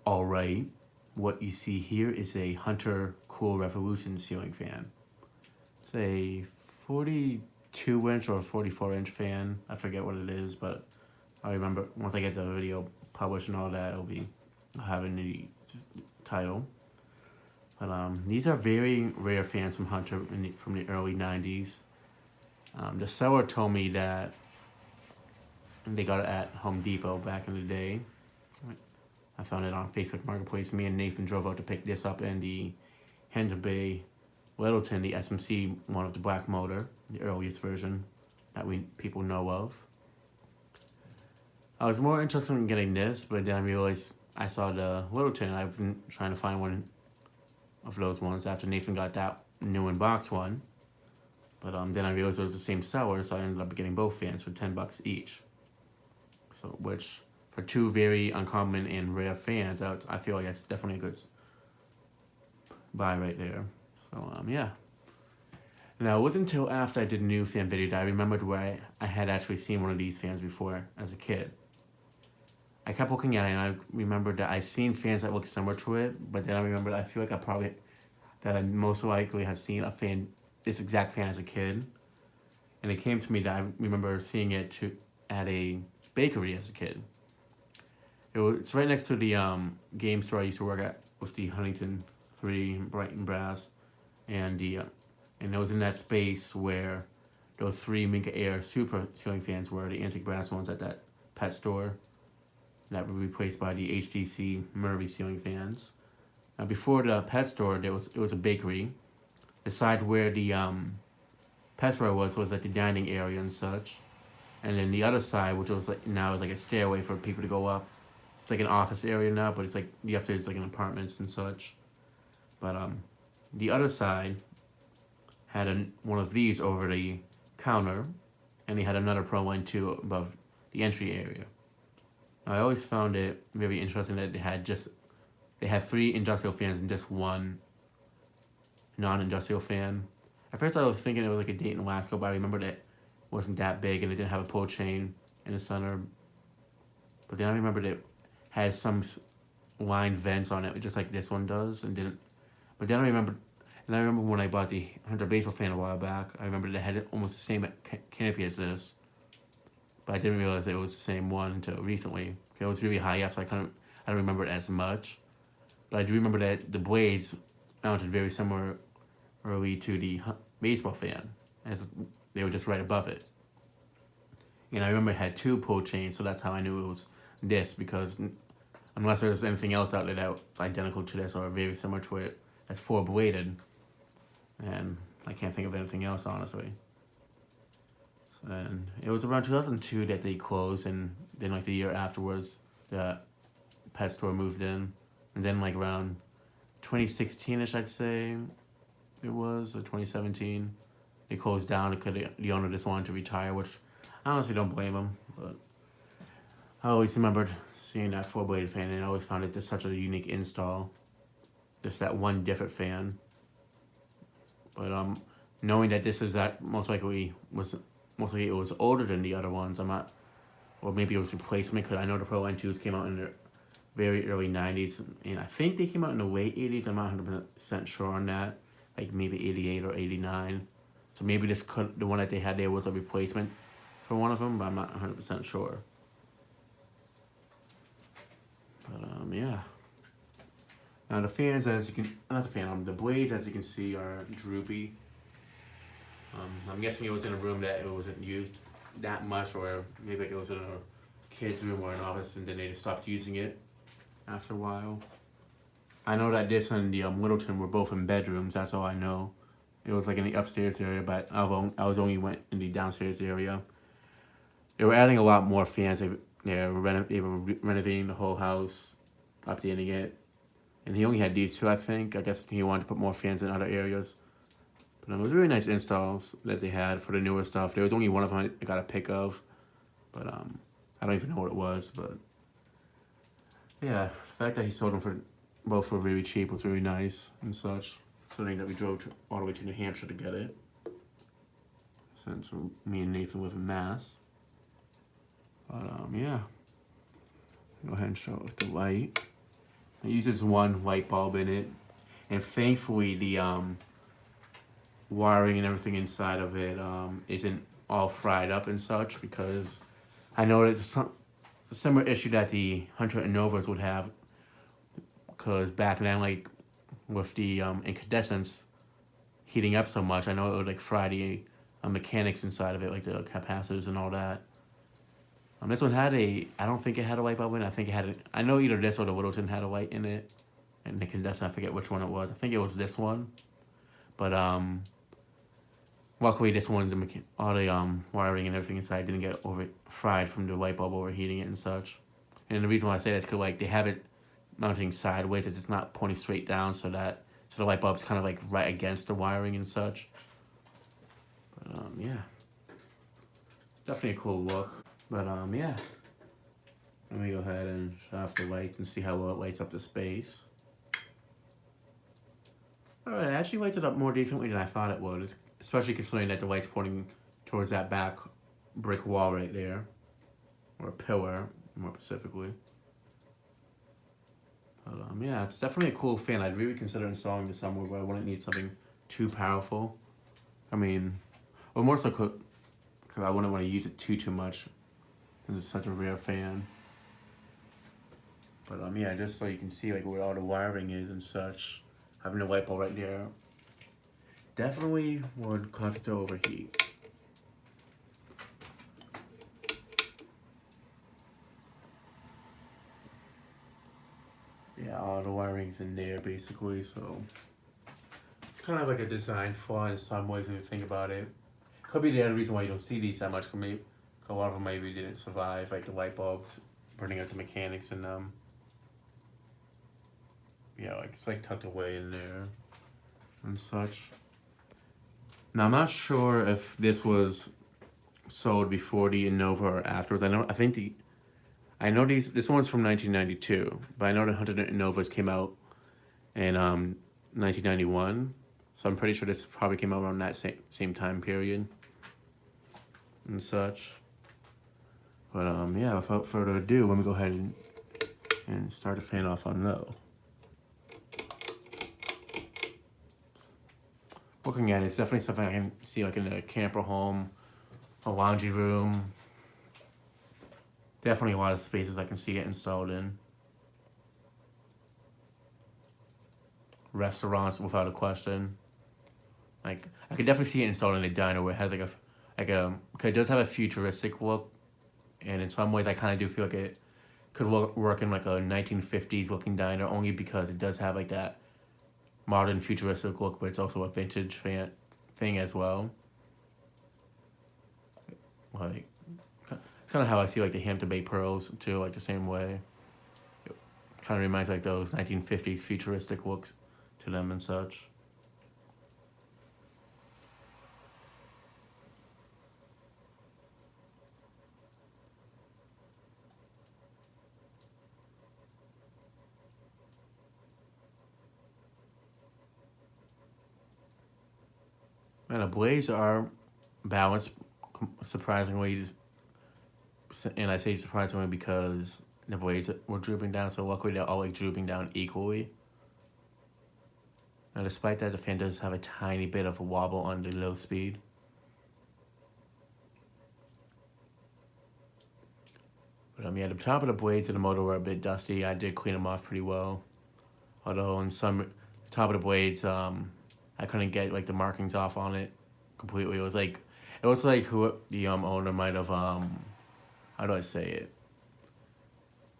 all right. What you see here is a Hunter Cool Revolution ceiling fan. It's a 42-inch or 44-inch fan. I forget what it is, but I remember once I get the video published and all that, it'll be having the title. But these are very rare fans from Hunter from the early 90s. The seller told me that they got it at Home Depot back in the day. I found it on Facebook Marketplace. Me and Nathan drove out to pick this up in the Hampton Bay Littleton, the SMC one with the black motor, the earliest version that we people know of. I was more interested in getting this, but then I realized I saw the Littleton. I've been trying to find one of those ones after Nathan got that new in box one. But then I realized it was the same seller, so I ended up getting both fans for $10 each. So, which for two very uncommon and rare fans, I feel like that's definitely a good buy right there. So yeah. Now it wasn't until after I did a new fan video that I remembered where I had actually seen one of these fans before as a kid. I kept looking at it and I remembered that I've seen fans that look similar to it, but then I remembered I feel like I most likely have seen this exact fan as a kid. And it came to me that I remember seeing it at a bakery as a kid. It's right next to the game store I used to work at with the Huntington 3 Brighton Brass, and it was in that space where those three Minka Air Super ceiling fans were, the antique brass ones at that pet store that were replaced by the HTC Murray ceiling fans. Now before the pet store, it was a bakery. The side where the pet store was like the dining area and such, and then the other side, which was now is like a stairway for people to go up. It's like an office area now, but it's like the upstairs is like an apartments and such. But the other side had one of these over the counter, and they had another Pro Line 2 above the entry area. Now, I always found it very interesting that they had 3 industrial fans and just one non-industrial fan. At first, I was thinking it was like a Dayton Lasco, but I remembered it wasn't that big and it didn't have a pull chain in the center. But then I remembered it had some lined vents on it, just like this one does, and didn't. But then I remember when I bought the Hunter baseball fan a while back, I remember it had almost the same canopy as this, but I didn't realize it was the same one until recently. It was really high up, so I don't remember it as much. But I do remember that the blades mounted very similarly to the baseball fan, as they were just right above it. And I remember it had 2 pull chains, so that's how I knew it was this, because unless there's anything else out there that's identical to this or very similar to it, that's 4 bladed, and I can't think of anything else, honestly. And it was around 2002 that they closed, and then like the year afterwards, the pet store moved in, and then like around 2016ish, I'd say it was, or 2017, they closed down because the owner just wanted to retire, which I honestly don't blame him. But I always remembered seeing that 4-bladed fan, and I always found it just such a unique install. Just that one different fan. But knowing that this is that most likely it was older than the other ones, I'm not, or maybe it was replacement, because I know the Pro Line 2s came out in the very early 90s, and I think they came out in the late 80s. I'm not 100% sure on that, like maybe 88 or 89. So maybe the one that they had there was a replacement for one of them, but I'm not 100% sure. But yeah. Now the fans, the blades, as you can see, are droopy. I'm guessing it was in a room that it wasn't used that much, or maybe it was in a kid's room or an office, and then they just stopped using it after a while. I know that this and the Littleton were both in bedrooms. That's all I know. It was like in the upstairs area, but I was only went in the downstairs area. They were adding a lot more fans. They were renovating the whole house, updating it. And he only had these 2, I think. I guess he wanted to put more fans in other areas. But it was really nice installs that they had for the newer stuff. There was only one of them I got a pic of. But I don't even know what it was. But yeah, the fact that he sold them both for really cheap was really nice and such. Considering that we drove all the way to New Hampshire to get it. Since me and Nathan live in Mass. But yeah. Go ahead and show it with the light. It uses one light bulb in it, and thankfully the wiring and everything inside of it isn't all fried up and such, because I know it's some a similar issue that the Hunter Innovas would have, because back then, like with the incandescence heating up so much, I know it would like fry the mechanics inside of it, like the capacitors and all that. This one had I don't think it had a light bulb in it. I think it had I know either this or the Littleton had a light in it, and the incandescent. I forget which one it was. I think it was this one, but luckily this one's all the wiring and everything inside didn't get over fried from the light bulb overheating it and such. And the reason why I say that is because like they have it mounting sideways, it's not pointing straight down, so the light bulb's kind of like right against the wiring and such. But yeah, definitely a cool look. But yeah, let me go ahead and shut off the lights and see how well it lights up the space. Alright, it actually lights it up more decently than I thought it would, especially considering that the light's pointing towards that back brick wall right there, or a pillar, more specifically. But yeah, it's definitely a cool fan. I'd really consider installing this somewhere where I wouldn't need something too powerful. I mean, or more so because I wouldn't want to use it too much. It's such a rare fan. But yeah, just so you can see like where all the wiring is and such, having the light bulb right there definitely would cause it to overheat. Yeah, all the wiring's in there basically, so it's kind of like a design flaw in some ways when you think about it. Could be the other reason why you don't see these that much. A lot of them maybe didn't survive, like the light bulbs burning out the mechanics in them. Yeah, like it's like tucked away in there and such. Now I'm not sure if this was sold before the Innova or afterwards. I know this one's from 1992, but I know the Hunter Innovas came out in 1991, so I'm pretty sure this probably came out around that same time period and such. But yeah, without further ado, let me go ahead and start the fan off on low. Looking at it, it's definitely something I can see like in a camper home, a laundry room. Definitely a lot of spaces I can see it installed in. Restaurants, without a question. Like I could definitely see it installed in a diner where it has cause it does have a futuristic look, and in some ways I kind of do feel like it could work in like a 1950s looking diner, only because it does have like that modern futuristic look, but it's also a vintage thing as well. Like it's kind of how I see like the Hampton Bay Pearls too, like the same way. It kind of reminds like those 1950s futuristic looks to them and such. And the blades are balanced surprisingly, and I say surprisingly because the blades were drooping down, so luckily they're all like drooping down equally. Now despite that, the fan does have a tiny bit of a wobble on the low speed. But yeah, the top of the blades of the motor were a bit dusty. I did clean them off pretty well. Although on some top of the blades, I couldn't get like the markings off on it completely. It was like who the owner might have how do I say it?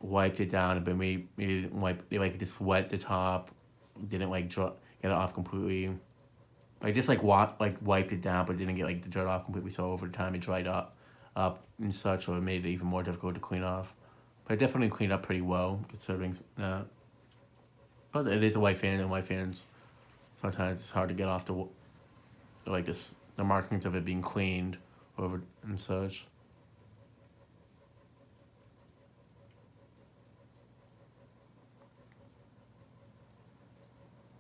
Wiped it down a bit. Maybe didn't wipe. They like just wet the top. Didn't like get it off completely. Like just like wiped it down, but didn't get like the dirt off completely. So over time it dried up and such, so it made it even more difficult to clean off. But it definitely cleaned up pretty well considering that. But it is a white fan, and white fans sometimes it's hard to get off the markings of it being cleaned over and such.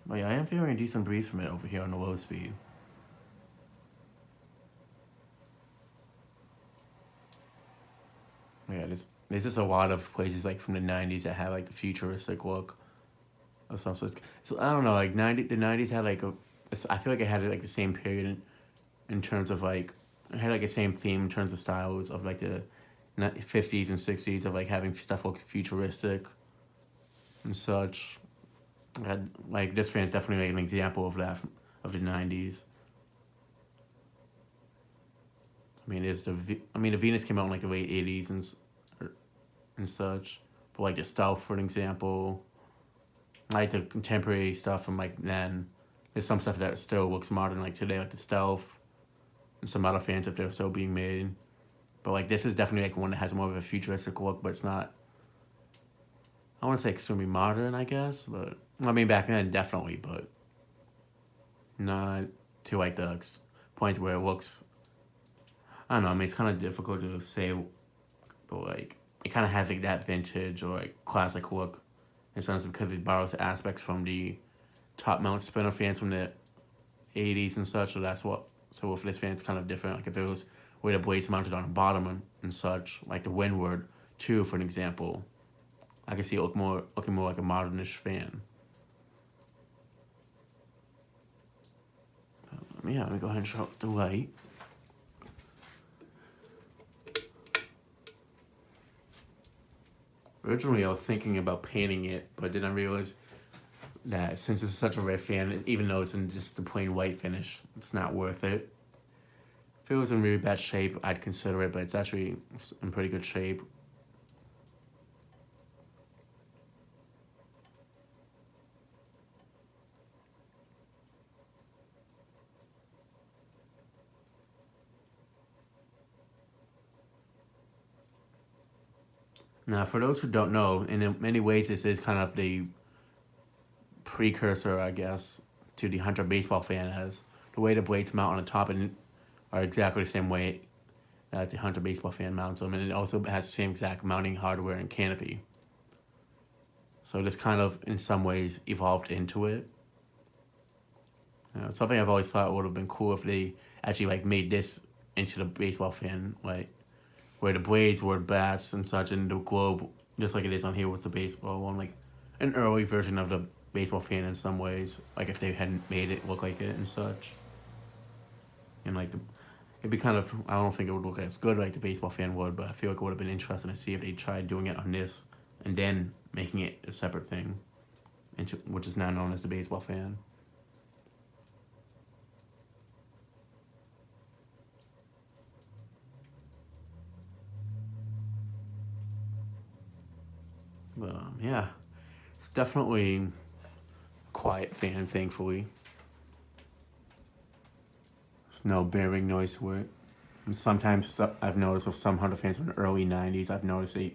But yeah, I am feeling a decent breeze from it over here on the low speed. Yeah, there's just a lot of places like from the 90s that have like the futuristic look or something. So I don't know, like the '90s had like I feel like it had like the same period in terms of like it had like the same theme in terms of styles of like the '50s and '60s of like having stuff look futuristic and such. Had, like this fan's definitely like an example of that of the '90s. I mean, the Venus came out in like the late '80s and such. But like the Stealth, for an example, like the contemporary stuff from like then. There's some stuff that still looks modern like today, like the Stealth, and some other fans if they're still being made. But like this is definitely like one that has more of a futuristic look, but it's not. I want to say extremely modern, I guess, but I mean back then definitely, but not to like the point where it looks. I don't know. I mean, it's kind of difficult to say, but like it kind of has like that vintage or like classic look, in a sense because it borrows aspects from the top mount spinner fans from the '80s and such. So that's what. So with this fan, it's kind of different. Like if it was where the blades mounted on the bottom and such, like the Windward 2, for an example, I can see it looking more like a modernish fan. Yeah, let me go ahead and show up the light. Originally, I was thinking about painting it, but then I realized that since it's such a red fan, even though it's in just the plain white finish, it's not worth it. If it was in really bad shape, I'd consider it, but it's actually in pretty good shape. Now, for those who don't know, in many ways, this is kind of the precursor, I guess, to the Hunter baseball fan, as the way the blades mount on the top and are exactly the same way that the Hunter baseball fan mounts them, and it also has the same exact mounting hardware and canopy. So this kind of, in some ways, evolved into it. Something I've always thought would have been cool if they actually like made this into the baseball fan, like where the blades were bats and such, and the globe, just like it is on here with the baseball one, like an early version of the baseball fan in some ways. Like if they hadn't made it look like it and such, and like it'd be kind of, I don't think it would look as good like the baseball fan would, but I feel like it would have been interesting to see if they tried doing it on this and then making it a separate thing, which is now known as the baseball fan. But yeah, it's definitely a quiet fan, thankfully. There's no bearing noise to it. And sometimes I've noticed with some Hunter fans from the early '90s, I've noticed they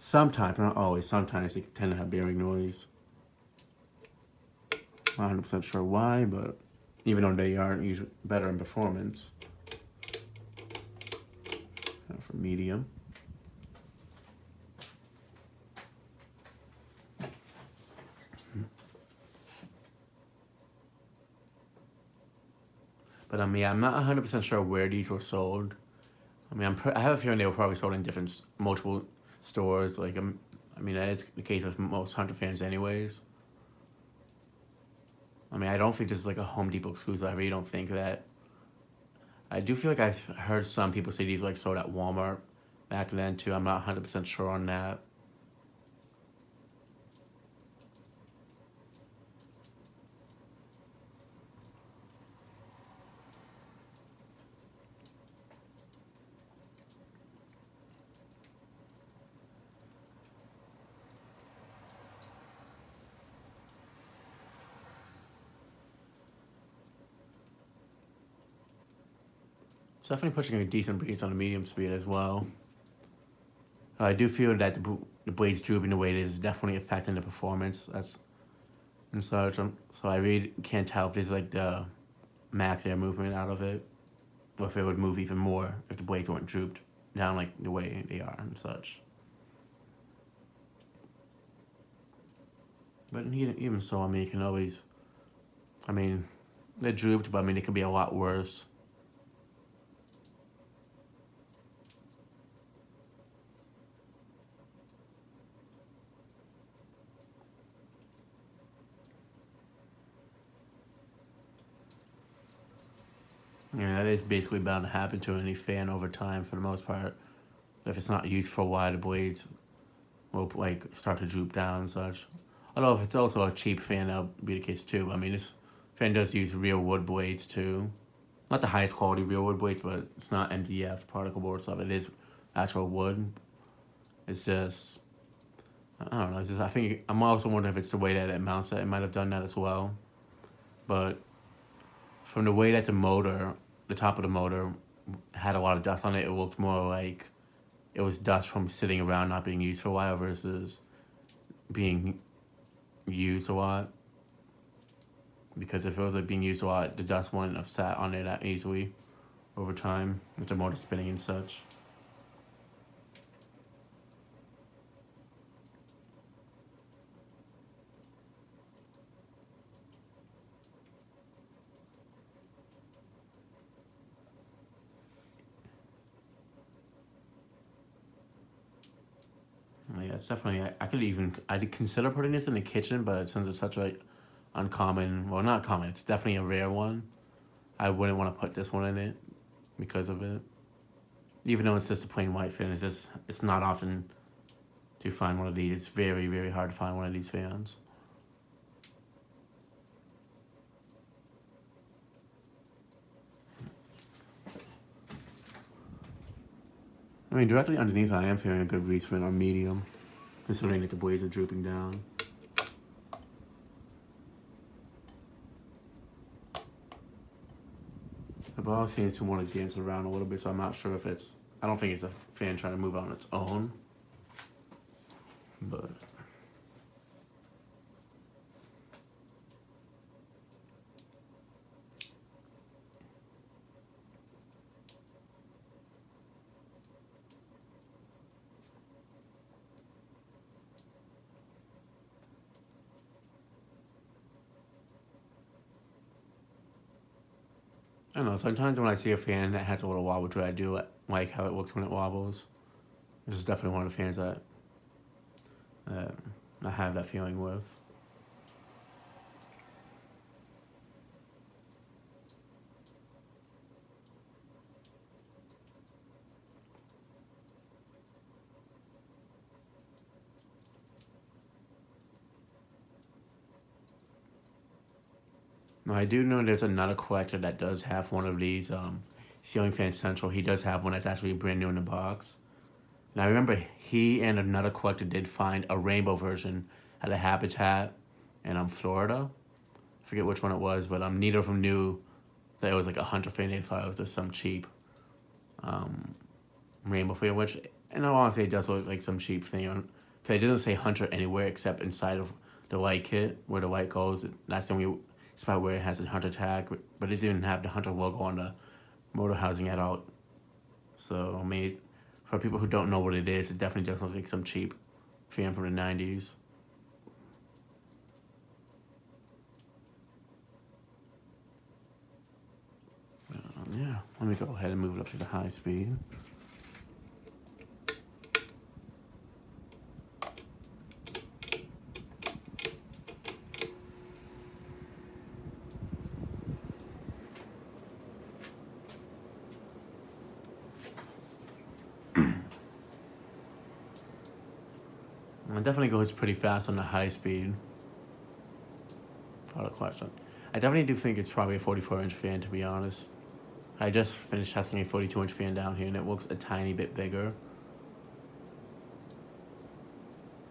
sometimes, not always, sometimes they tend to have bearing noise. Not 100% sure why, but even though they are usually better in performance. For medium. But yeah, I'm not 100% sure where these were sold. I mean, I have a feeling they were probably sold in different, multiple stores. Like, I mean, that is the case of most Hunter fans, anyways. I mean, I don't think this is like a Home Depot exclusive. I really don't think that. I do feel like I've heard some people say these were like sold at Walmart back then too. I'm not 100% sure on that. It's definitely pushing a decent breeze on the medium speed as well. I do feel that the blade's drooping the way it is definitely affecting the performance. That's and such. So I really can't tell if there's like the max air movement out of it, or if it would move even more if the blades weren't drooped down like the way they are and such. But even so, I mean, you can always. I mean, they're drooped, but I mean, it could be a lot worse. Yeah, that is basically bound to happen to any fan over time for the most part. If it's not used for a while, the blades will like start to droop down and such. Although if it's also a cheap fan, that'll be the case too. I mean, this fan does use real wood blades too. Not the highest quality real wood blades, but it's not MDF particle board stuff. It is actual wood. It's just I don't know. It's just I think I'm also wondering if it's the way that it mounts it. It might have done that as well. But from the way that the top of the motor, had a lot of dust on it, it looked more like it was dust from sitting around not being used for a while versus being used a lot. Because if it was like being used a lot, the dust wouldn't have sat on it that easily over time with the motor spinning and such. Yeah, it's definitely. I did consider putting this in the kitchen, but since it's such a uncommon, well, not common, it's definitely a rare one. I wouldn't want to put this one in it because of it. Even though it's just a plain white fan, it's not often to find one of these. It's very very hard to find one of these fans. I mean, directly underneath, I am feeling a good reach for on medium, considering that the blades are drooping down. The ball seems to want to dance around a little bit, so I'm not sure if it's. I don't think it's a fan trying to move on its own, but. I don't know. Sometimes when I see a fan that has a little wobble to it, I do like how it looks when it wobbles. This is definitely one of the fans that uh, I have that feeling with. Now I do know there's another collector that does have one of these ceiling fan central. He does have one that's actually brand new in the box. And I remember he and another collector did find a rainbow version at a Habitat in Florida. I forget which one it was, but neither of them knew that it was like a Hunter fan. They thought it was just some cheap um, rainbow fan, which in all honesty it does look like some cheap thing. Cause it doesn't say Hunter anywhere except inside of the light kit where the light goes. That's the only spot where it has the Hunter tag, but it doesn't even have the Hunter logo on the motor housing at all. So I mean, for people who don't know what it is, it definitely does look like some cheap fan from the 90s. Yeah, let me go ahead and move it up to the high speed. It definitely goes pretty fast on the high speed. Without a question. I definitely do think it's probably a 44-inch fan, to be honest. I just finished testing a 42-inch fan down here, and it looks a tiny bit bigger.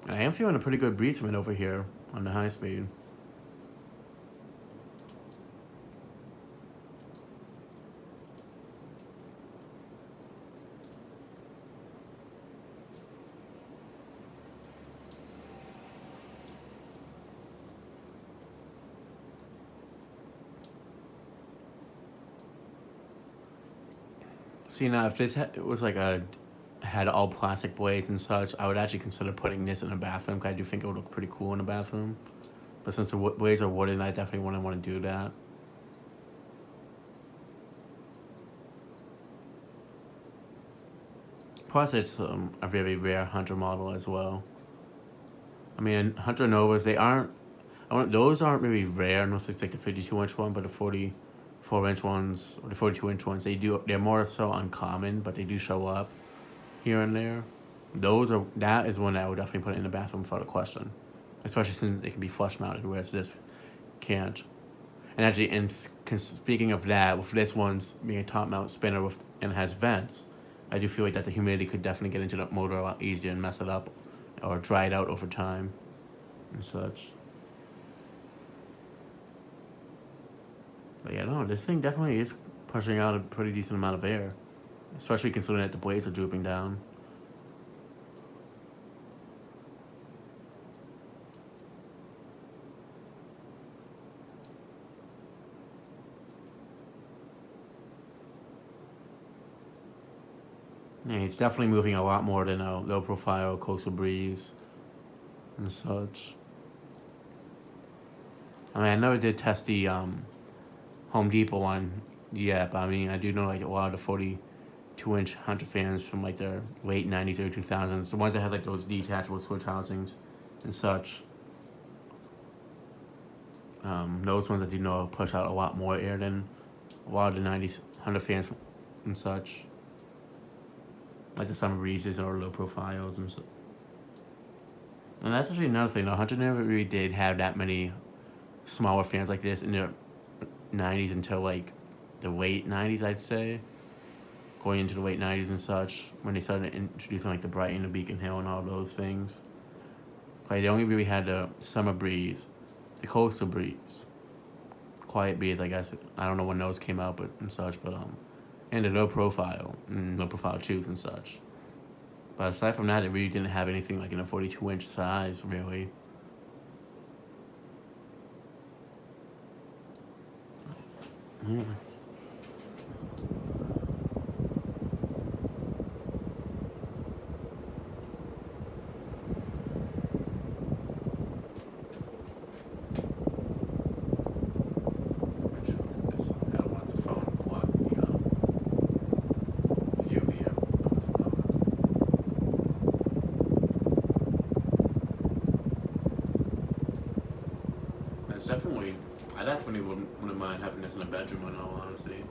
And I am feeling a pretty good breeze from it over here on the high speed. See, now if this was like had all plastic blades and such, I would actually consider putting this in a bathroom, because I do think it would look pretty cool in a bathroom. But since the blades are wooden, I definitely wouldn't want to do that. Plus, it's a very rare Hunter model as well. I mean, Hunter Novas, those aren't really rare unless it's like the 52-inch one, but the 4-inch ones or the 42-inch ones. They're more so uncommon, but they do show up here and there. That is one that I would definitely put in the bathroom without a question, especially since it can be flush mounted, whereas this can't. And actually, speaking of that, with this one's being a top mount spinner and has vents, I do feel like that the humidity could definitely get into the motor a lot easier and mess it up, or dry it out over time, and such. But yeah, no, this thing definitely is pushing out a pretty decent amount of air, especially considering that the blades are drooping down. Yeah, it's definitely moving a lot more than a low profile coastal breeze and such. I mean, I never did test the Home Depot one yet, but I mean, I do know like a lot of the 42-inch Hunter fans from like the late 90s, early 2000s, the ones that had like those detachable switch housings and such. Those ones I do know push out a lot more air than a lot of the 90s Hunter fans and such, like the summer breezes or low profiles and so. And that's actually another thing. Hunter never really did have that many smaller fans like this in the 90s until like the late 90s, I'd say. Going into the late 90s and such, when they started introducing like the Brighton, the Beacon Hill, and all those things. Like they only really had the summer breeze, the coastal breeze, quiet breeze, I guess. I don't know when those came out, but and such, but and the low profile tooth and such. But aside from that, it really didn't have anything like in a 42-inch size, really. Yeah. I don't want the phone block the view here. That's definitely, I definitely wouldn't mind having this in a bedroom, in all honesty.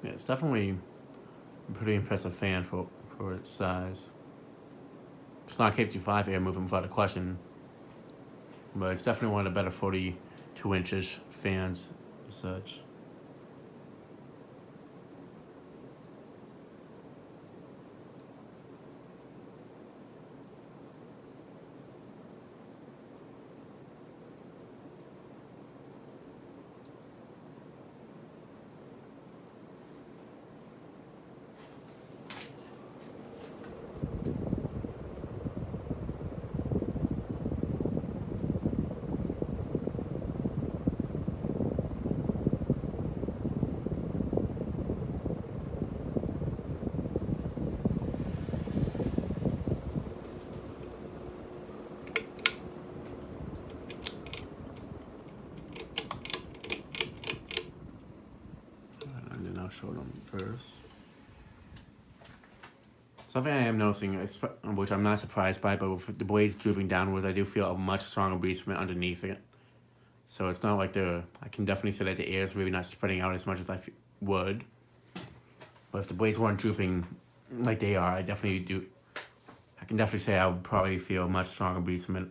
Yeah, it's definitely a pretty impressive fan for its size. It's not KP5 air moving without a question, but it's definitely one of the better 42 inches fans as such. And then I'll show them first. Something I am noticing, which I'm not surprised by, but with the blades drooping downwards, I do feel a much stronger breeze from underneath it. So it's not like I can definitely say that the air is really not spreading out as much as I would. But if the blades weren't drooping like they are, I can definitely say I would probably feel a much stronger breeze from it.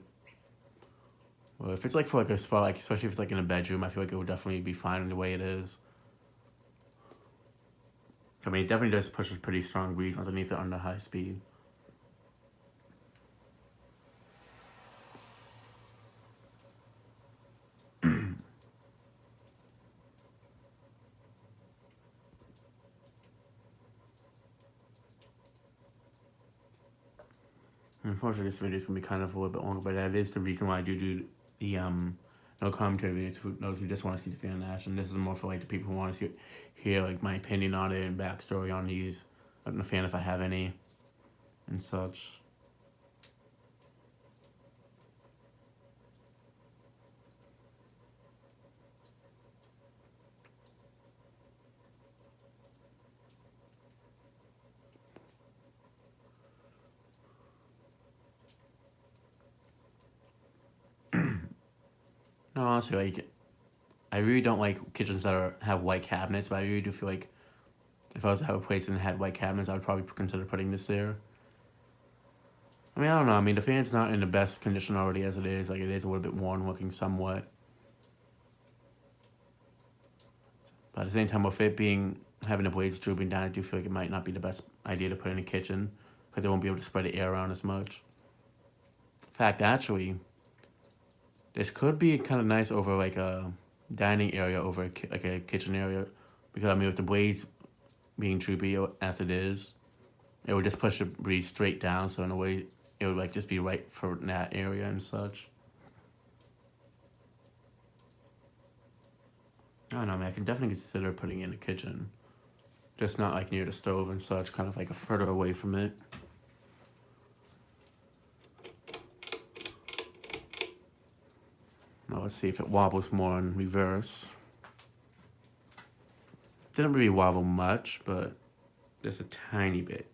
Well, if it's like for like a spot, like especially if it's like in a bedroom, I feel like it would definitely be fine in the way it is. I mean, it definitely does push a pretty strong breeze underneath it under high speed. Unfortunately, this video is gonna be kind of a little bit longer, but that is the reason why I do the no commentary videos for those who just want to see the fan action. This is more for like the people who want to hear like my opinion on it and backstory on these. I'm a fan if I have any and such. No, honestly, like, I really don't like kitchens that have white cabinets, but I really do feel like if I was to have a place and had white cabinets, I would probably consider putting this there. I mean, I don't know. I mean, the fan's not in the best condition already as it is. Like, it is a little bit worn looking somewhat. But at the same time, with it having the blades drooping down, I do feel like it might not be the best idea to put in a kitchen because they won't be able to spread the air around as much. In fact, actually, this could be kind of nice over like a dining area over like a kitchen area because I mean with the blades being droopy as it is, it would just push the breeze straight down. So in a way, it would like just be right for that area and such. I don't know, man. I can definitely consider putting it in the kitchen, just not like near the stove and such. Kind of like a further away from it. Now let's see if it wobbles more in reverse. Didn't really wobble much, but just a tiny bit.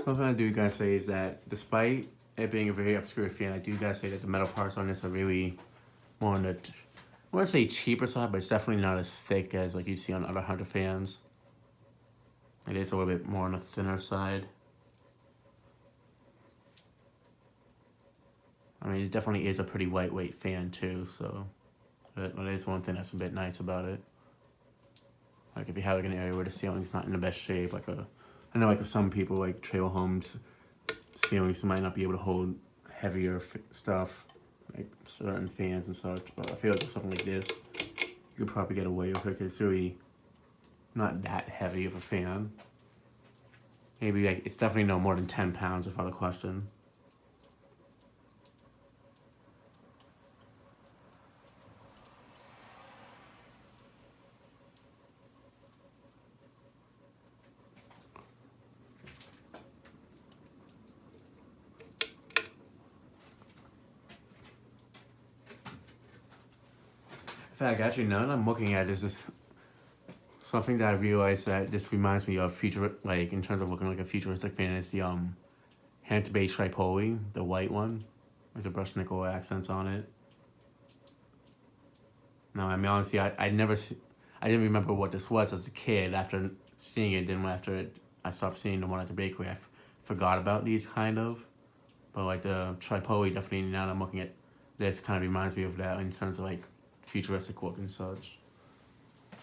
Something I do gotta say is that despite it being a very obscure fan, I do gotta say that the metal parts on this are really more on the, I want to say cheaper side, but it's definitely not as thick as like you see on other Hunter fans. It is a little bit more on the thinner side. I mean, it definitely is a pretty lightweight fan too, so that is one thing that's a bit nice about it. Like if you have like an area where the ceiling's not in the best shape, I know like with some people like trail homes, ceilings might not be able to hold heavier stuff, like certain fans and such, but I feel like with something like this, you could probably get away with it because it's really not that heavy of a fan. Maybe like, it's definitely no more than 10 pounds without a question. In fact, actually, now that I'm looking at this, is something that I realized that this reminds me of future, like in terms of looking like a futuristic fan, is the hand-to-base Tripoli, the white one, with the brushed nickel accents on it. No, I mean honestly, I didn't remember what this was as a kid. After seeing it, then I stopped seeing the one at the bakery, I forgot about these kind of. But like the Tripoli, definitely now that I'm looking at this, kind of reminds me of that in terms of like futuristic look and such.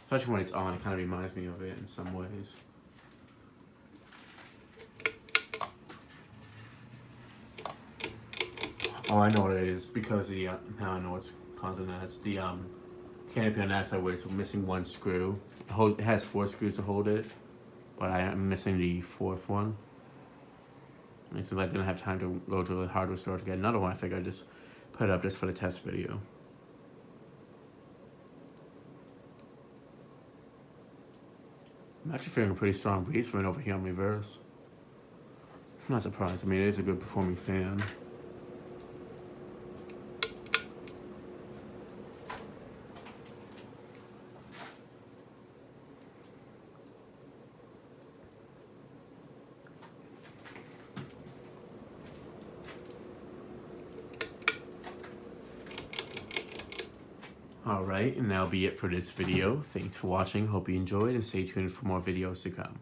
Especially when it's on, it kind of reminds me of it in some ways. Oh, I know what it is because the now I know what's causing that. It's the canopy on that side where it's missing one screw. It has 4 screws to hold it, but I am missing the 4th one. And since I didn't have time to go to the hardware store to get another one, I figured I'd just put it up just for the test video. I'm actually feeling a pretty strong breeze from it over here on reverse. I'm not surprised. I mean, it is a good performing fan. Alright, and that'll be it for this video. Thanks for watching. Hope you enjoyed and stay tuned for more videos to come.